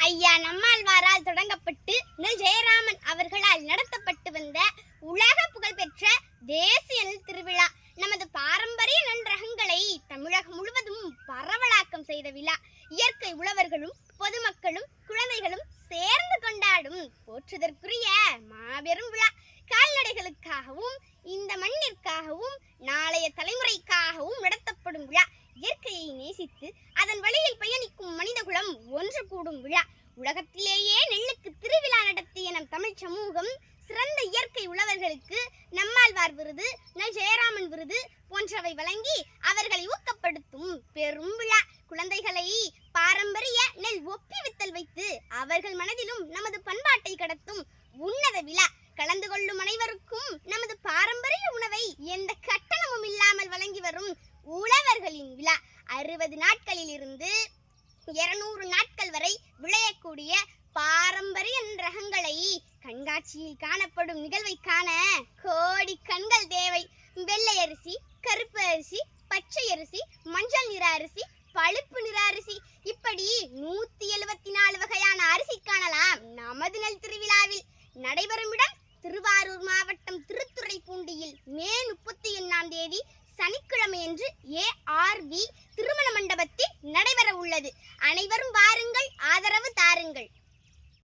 ஐயா நம்மாழ்வாரால் தொடங்கப்பட்டு நெல் ஜெயராமன் அவர்களால் நடத்தப்பட்டு வந்த உலக புகழ்பெற்ற தேசிய நெல் திருவிழா நமது பாரம்பரிய நெல் ரகங்களை தமிழகம் முழுவதும் பரவலாக்கம் செய்த விழா. இயற்கை உழவர்களும் பொதுமக்களும் குழந்தைகளும் சேர்ந்து கொண்டாடும் போற்றுதற்குரிய மாபெரும் விழா. கால்நடைகளுக்காகவும் இந்த மண்ணிற்காகவும் நாளைய தலைமுறைக்காகவும் நடத்தப்படும் விழா. இயற்கையை நேசித்து அதன் வழியில் பயணிக்கும் மனிதகுலம் ஒன்று கூடும் விழா. உலகத்திலேயே நெல்லுக்கு திருவிழா நடத்திய நம் தமிழ் சமூகம் சிறந்த இயற்கை உழவர்களுக்கு நம்மாழ்வார் விருது, நெல் ஜெயராமன் விருது போன்றவை வழங்கி அவர்களை ஊக்கப்படுத்தும் பெரும் விழா. குழந்தைகளை பாரம்பரிய நெல் ஒப்பிவித்தல் வைத்து அவர்கள் மனதிலும் நமது பண்பாட்டை கடத்தும் உன்னத விழா. கலந்து கொள்ளும் அனைவருக்கும் நமது பாரம்பரிய உணவை எந்த கட்டணமும் இல்லாமல் வழங்கி வரும் உழவர்களின் விழா. 60 நாட்களில் இருந்து 200 நாட்கள் வரை விளையக்கூடிய பாரம்பரிய ரகங்களை கண்காட்சியில் காணப்படும் நிகழ்வை காண கோடி கண்கள் தேவை. வெள்ளை அரிசி, கருப்பு அரிசி, பச்சை அரிசி, மஞ்சள் நிற அரிசி, பழுப்பு நிற அரிசி, இப்படி 174 வகையான அரிசி காணலாம் நமது நெல் திருவிழாவில். நடைபெறும் இடம் திருவாரூர் மாவட்டம் திருத்துறைப்பூண்டியில் மே 31ஆம் தேதி சனிக்கிழமையன்று ARV திருமண மண்டபத்தில் நடைபெற உள்ளது. அனைவரும் வாருங்கள், ஆதரவு தாருங்கள்.